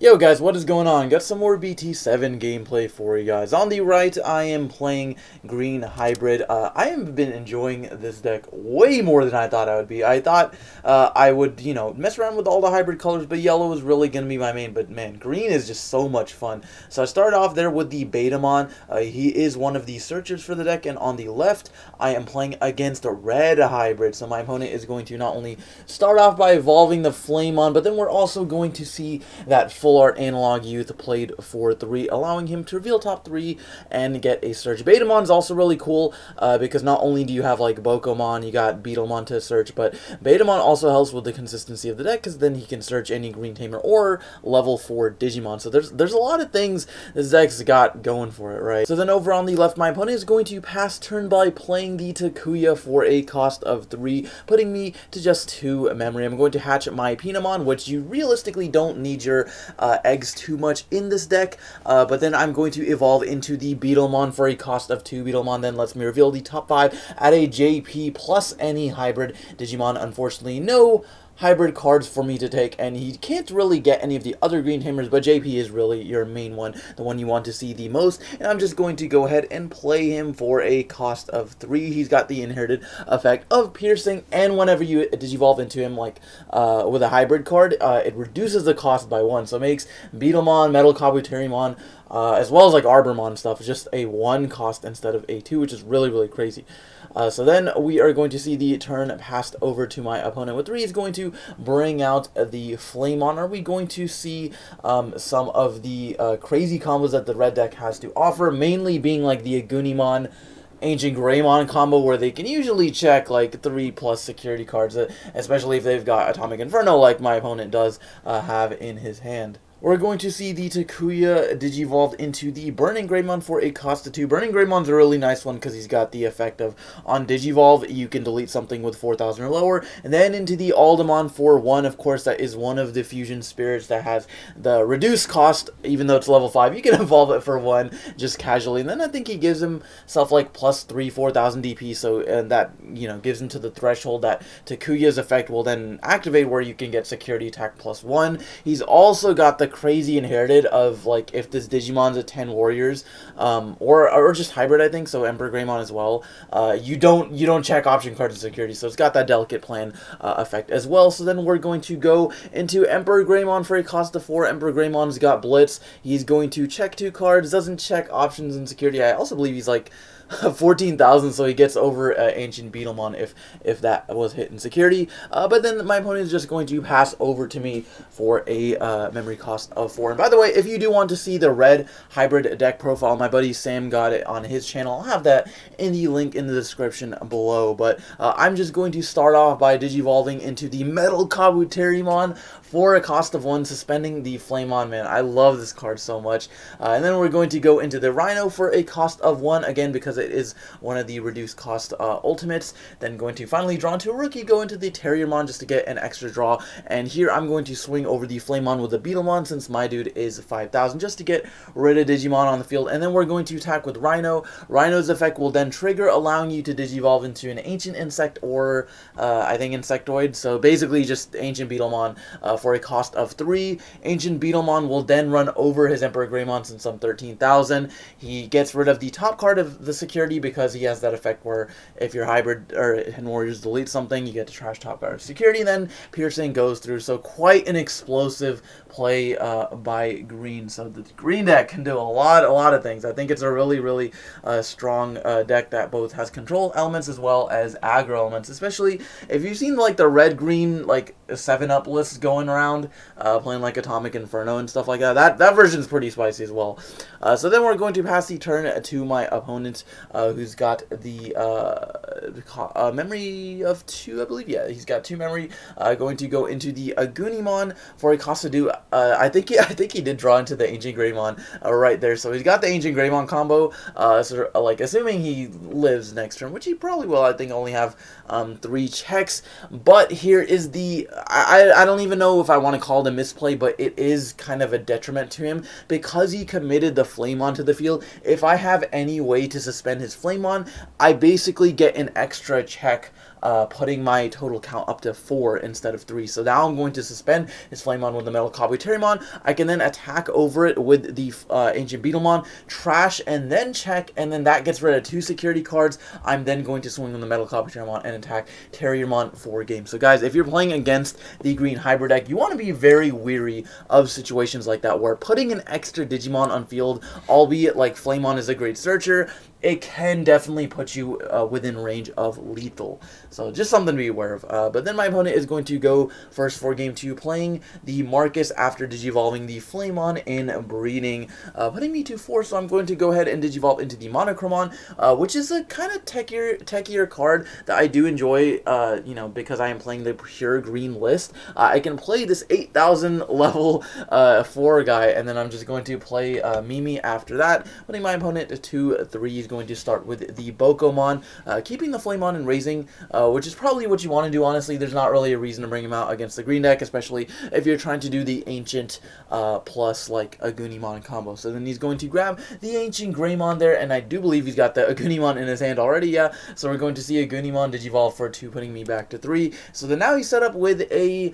Yo guys, what is going on? Got some more BT7 gameplay for you guys. On the right, I am playing Green Hybrid. I have been enjoying this deck way more than I thought I would be. I thought I would, mess around with all the hybrid colors, but yellow was really going to be my main. But man, green is just so much fun. So I started off there with the Betamon. He is one of the searchers for the deck, and on the left, I am playing against a red hybrid. So my opponent is going to not only start off by evolving the Flamon, but then we're also going to see that full art analog youth played for 3, allowing him to reveal top 3 and get a search. Betamon is also really cool because not only do you have like Bokomon, you got Beetlemon to search, but Betamon also helps with the consistency of the deck because then he can search any Green Tamer or level 4 Digimon. So there's a lot of things this deck's got going for it, right? So then over on the left, my opponent is going to pass turn by playing the Takuya for a cost of 3, putting me to just 2 memory. I'm going to hatch my Pinamon, which you realistically don't need your eggs too much in this deck, but then I'm going to evolve into the Beetlemon for a cost of 2 Beetlemon. Then lets me reveal the top 5 at a JP plus any hybrid Digimon. Unfortunately, no hybrid cards for me to take, and he can't really get any of the other Green Tamers, but JP is really your main one, the one you want to see the most, and I'm just going to go ahead and play him for a cost of 3. He's got the inherited effect of piercing, and whenever you digivolve into him, like with a hybrid card, it reduces the cost by 1, so it makes Beetlemon, Metal Kabuterimon, as well as like Arbormon stuff, just a 1 cost instead of a 2, which is really, really crazy. So then we are going to see the turn passed over to my opponent with 3. He's going to bring out the Flamon. Are we going to see some of the crazy combos that the red deck has to offer, mainly being like the Agunimon, Ancient Greymon combo, where they can usually check like 3+ security cards, especially if they've got Atomic Inferno like my opponent does have in his hand. We're going to see the Takuya digivolved into the Burning Greymon for a cost of 2. Burning Greymon's a really nice one because he's got the effect of, on digivolve, you can delete something with 4,000 or lower. And then into the Aldemon for 1, of course, that is one of the fusion spirits that has the reduced cost, even though it's level 5. You can evolve it for 1 just casually. And then I think he gives himself like plus 3, 4,000 DP, so and that, gives him to the threshold that Takuya's effect will then activate, where you can get security attack plus 1. He's also got the crazy inherited of like if this Digimon's a 10 warriors or just hybrid, I think, so Emperor Greymon as well, you don't check option cards and security, so it's got that delicate plan effect as well. So then we're going to go into Emperor Greymon for a cost of 4. Emperor Greymon's got Blitz. He's going to check 2 cards, doesn't check options and security. I also believe he's like 14,000, so he gets over Ancient Beetlemon if that was hit in security. But then my opponent is just going to pass over to me for a memory cost of 4. And by the way, if you do want to see the red hybrid deck profile, my buddy Sam got it on his channel. I'll have that in the link in the description below. But I'm just going to start off by digivolving into the Metal Kabuterimon for a cost of 1, suspending the Flamon. Man, I love this card so much. And then we're going to go into the Rhino for a cost of 1, again, because it is one of the reduced cost ultimates. Then going to finally draw into a rookie, go into the Terriermon just to get an extra draw. And here I'm going to swing over the Flamon with the Beetlemon, since my dude is 5,000, just to get rid of Digimon on the field. And then we're going to attack with Rhino. Rhino's effect will then trigger, allowing you to digivolve into an Ancient Insect or I think Insectoid. So basically just Ancient Beetlemon for a cost of 3. Ancient Beetlemon will then run over his Emperor Greymon, since I'm 13,000. He gets rid of the top card of the security because he has that effect where if your hybrid or Hidden Warriors delete something, you get to trash top card of security. Then piercing goes through. So quite an explosive play by green. So the green deck can do a lot of things. I think it's a really strong deck that both has control elements as well as aggro elements, especially if you've seen like the red-green like 7-up lists going around, playing like Atomic Inferno and stuff like that. That version's pretty spicy as well. So then we're going to pass the turn to my opponent, who's got the memory of 2, I believe. Yeah, he's got 2 memory. Going to go into the Agunimon for a cost of 2. I think he did draw into the Ancient Greymon right there. So he's got the Ancient Greymon combo. So like assuming he lives next turn, which he probably will. I think only have 3 checks. But here is the I don't even know if I want to call it a misplay, but it is kind of a detriment to him because he committed the Flamon to the field. If I have any way to suspend his Flamon, I basically get an extra check putting my total count up to 4 instead of 3. So now I'm going to suspend his Flamemon with the Metal Kabuterimon. I can then attack over it with the Ancient Beetlemon, trash, and then check, and then that gets rid of 2 security cards. I'm then going to swing on the Metal Kabuterimon and attack Terriermon for game. So guys, if you're playing against the green hybrid deck, you want to be very weary of situations like that where putting an extra Digimon on field, albeit like Flamemon is a great searcher, it can definitely put you within range of lethal. So just something to be aware of. But then my opponent is going to go first for game 2, playing the Marcus after Digivolving the Flamemon and breeding, putting me to 4. So I'm going to go ahead and Digivolve into the Monochromon, which is a kind of techier card that I do enjoy, you know, because I am playing the pure green list. I can play this 8,000 level 4 guy, and then I'm just going to play Mimi after that, putting my opponent to 3. Going to start with the Bokomon, keeping the Flamemon and raising, which is probably what you want to do, honestly. There's not really a reason to bring him out against the green deck, especially if you're trying to do the Ancient plus like Agunimon combo. So then he's going to grab the Ancient Greymon there, and I do believe he's got the Agunimon in his hand already, yeah. So we're going to see Agunimon Digivolve for 2, putting me back to 3. So then now he's set up with a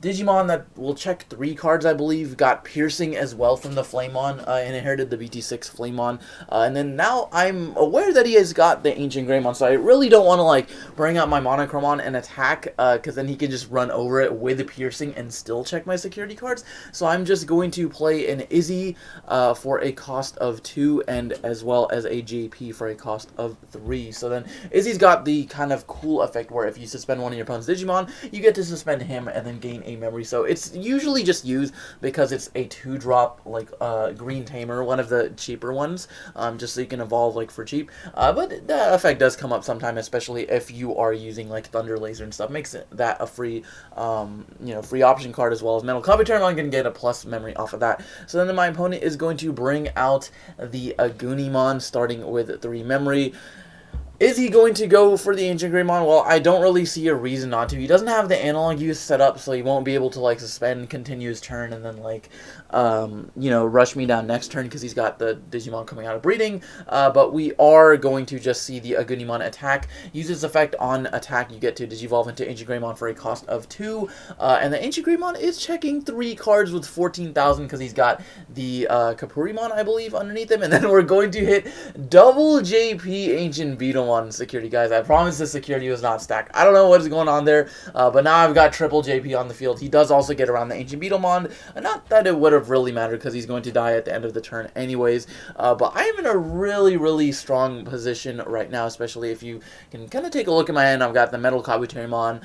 Digimon that will check 3 cards, I believe. Got Piercing as well from the Flamemon, and inherited the BT6 Flamemon. And then now I'm aware that he has got the Ancient Greymon, so I really don't want to like bring out my Monochromon and attack, because then he can just run over it with Piercing and still check my security cards. So I'm just going to play an Izzy for a cost of 2, and as well as a JP for a cost of 3. So then Izzy's got the kind of cool effect where if you suspend one of your opponent's Digimon, you get to suspend him and then gain a memory. So it's usually just used because it's a 2-drop like green tamer, one of the cheaper ones, just so you can evolve like for cheap. But that effect does come up sometime, especially if you are using like Thunder Laser and stuff. Makes that a free you know, free option card, as well as Metal Kabuterimon can get a plus memory off of that. So then my opponent is going to bring out the Agunimon, starting with 3 memory. Is he going to go for the Ancient Greymon? Well, I don't really see a reason not to. He doesn't have the analog use set up, so he won't be able to, like, suspend, continue his turn, and then, like, you know, rush me down next turn because he's got the Digimon coming out of breeding. But we are going to just see the Agunimon attack. Use its effect on attack. You get to Digivolve into Ancient Greymon for a cost of 2. And the Ancient Greymon is checking 3 cards with 14,000 because he's got the Kapurimon, I believe, underneath him. And then we're going to hit double JP Ancient Beetle security, guys. I promise the security was not stacked. I don't know what is going on there, but now I've got triple JP on the field. He does also get around the Ancient Beetlemon. Not that it would have really mattered because he's going to die at the end of the turn anyways, but I am in a really strong position right now, especially if you can kind of take a look at my hand. I've got the Metal Kabuterimon,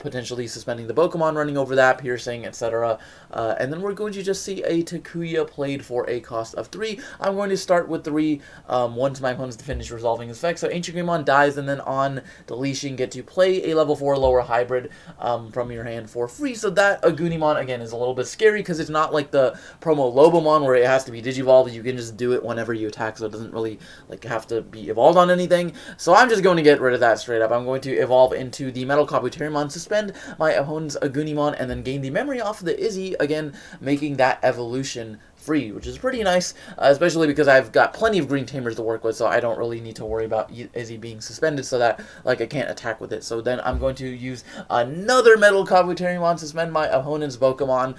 potentially suspending the Bokomon, running over that, Piercing, etc. And then we're going to just see a Takuya played for a cost of 3. I'm going to start with 3 once my opponent's finished resolving his effect. So Ancient Greymon dies, and then on deletion get to play a level 4 lower hybrid from your hand for free. So that Agunimon again is a little bit scary because it's not like the promo Lobomon where it has to be Digivolved. You can just do it whenever you attack, so it doesn't really like have to be evolved on anything. So I'm just going to get rid of that straight up. I'm going to evolve into the Metal Kabuterimon, suspend my opponent's Agunimon, and then gain the memory off of the Izzy, again making that evolution free, which is pretty nice, especially because I've got plenty of green tamers to work with, so I don't really need to worry about Izzy being suspended so that like I can't attack with it. So then I'm going to use another Metal Kabuterimon, suspend my opponent's Bokomon.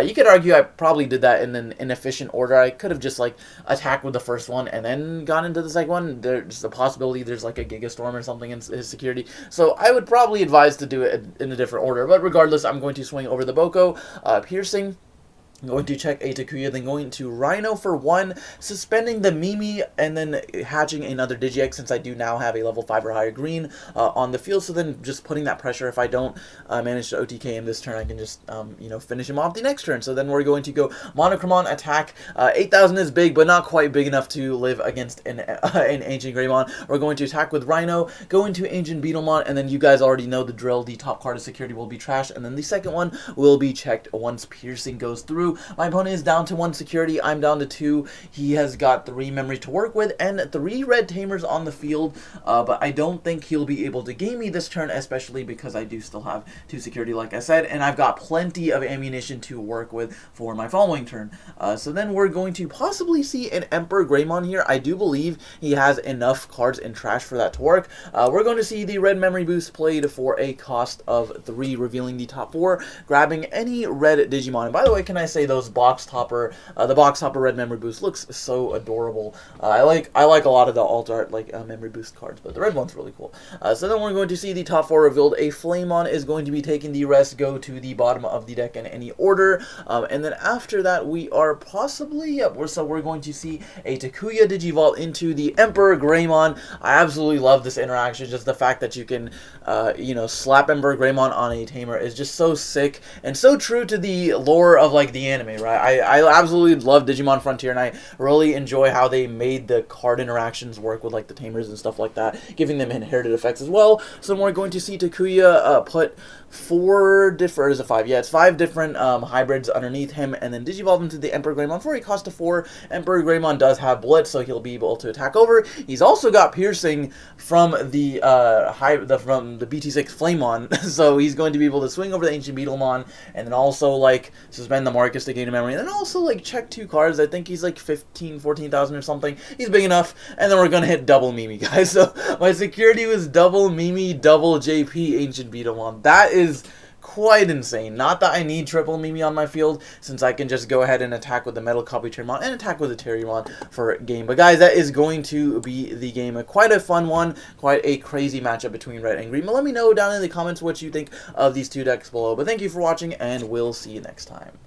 You could argue I probably did that in an inefficient order. I could have just like attacked with the first one and then gone into the second one. There's a possibility there's like a Gigastorm or something in his security, so I would probably advise to do it in a different order. But regardless, I'm going to swing over the Boko, Piercing, going to check a Takuya, then going to Rhino for 1, suspending the Mimi, and then hatching another Digi-Egg since I do now have a level 5 or higher green on the field. So then just putting that pressure. If I don't manage to OTK him this turn, I can just you know, finish him off the next turn. So then we're going to go Monochromon attack. 8,000 is big, but not quite big enough to live against an Ancient Greymon. We're going to attack with Rhino, go into Ancient Beetlemon, and then you guys already know the drill. The top card of security will be trash, and then the second one will be checked once Piercing goes through. 2. My opponent is down to 1 security. I'm down to 2. He has got 3 memory to work with and 3 red tamers on the field, but I don't think he'll be able to game me this turn, especially because I do still have 2 security, like I said, and I've got plenty of ammunition to work with for my following turn. So then we're going to possibly see an Emperor Greymon here. I do believe he has enough cards in trash for that to work. We're going to see the red memory boost played for a cost of 3, revealing the top 4, grabbing any red Digimon. And by the way, can I say those the box topper red memory boost looks so adorable. I like a lot of the alt art memory boost cards, but the red one's really cool. So then we're going to see the top 4 revealed. A Flamon is going to be taking the rest, go to the bottom of the deck in any order, and then after that we are possibly we're going to see a Takuya Digivolve into the Emperor Greymon. I absolutely love this interaction. Just the fact that you can slap Emperor Greymon on a tamer is just so sick and so true to the lore of the anime, right? I absolutely love Digimon Frontier, and I really enjoy how they made the card interactions work with the tamers and stuff like that, giving them inherited effects as well. So we're going to see Takuya put 4 different, or is it 5? Yeah, it's 5 different hybrids underneath him, and then Digivolve into the Emperor Greymon for a cost of 4. Emperor Greymon does have Blitz, so he'll be able to attack over. He's also got Piercing from the BT6 Flamon, so he's going to be able to swing over the Ancient Beetlemon, and then also suspend the Marcus to gain a memory, and then also check 2 cards. I think he's 14,000 or something. He's big enough, and then we're gonna hit double Mimi, guys. So my security was double Mimi, double JP Ancient Beetlemon. That is quite insane. Not that I need triple Mimi on my field, since I can just go ahead and attack with the Metal Copy Terriermon and attack with the Terriermon for game. But guys, that is going to be the game. Quite a fun one, quite a crazy matchup between red and green. But let me know down in the comments what you think of these 2 decks below. But thank you for watching, and we'll see you next time.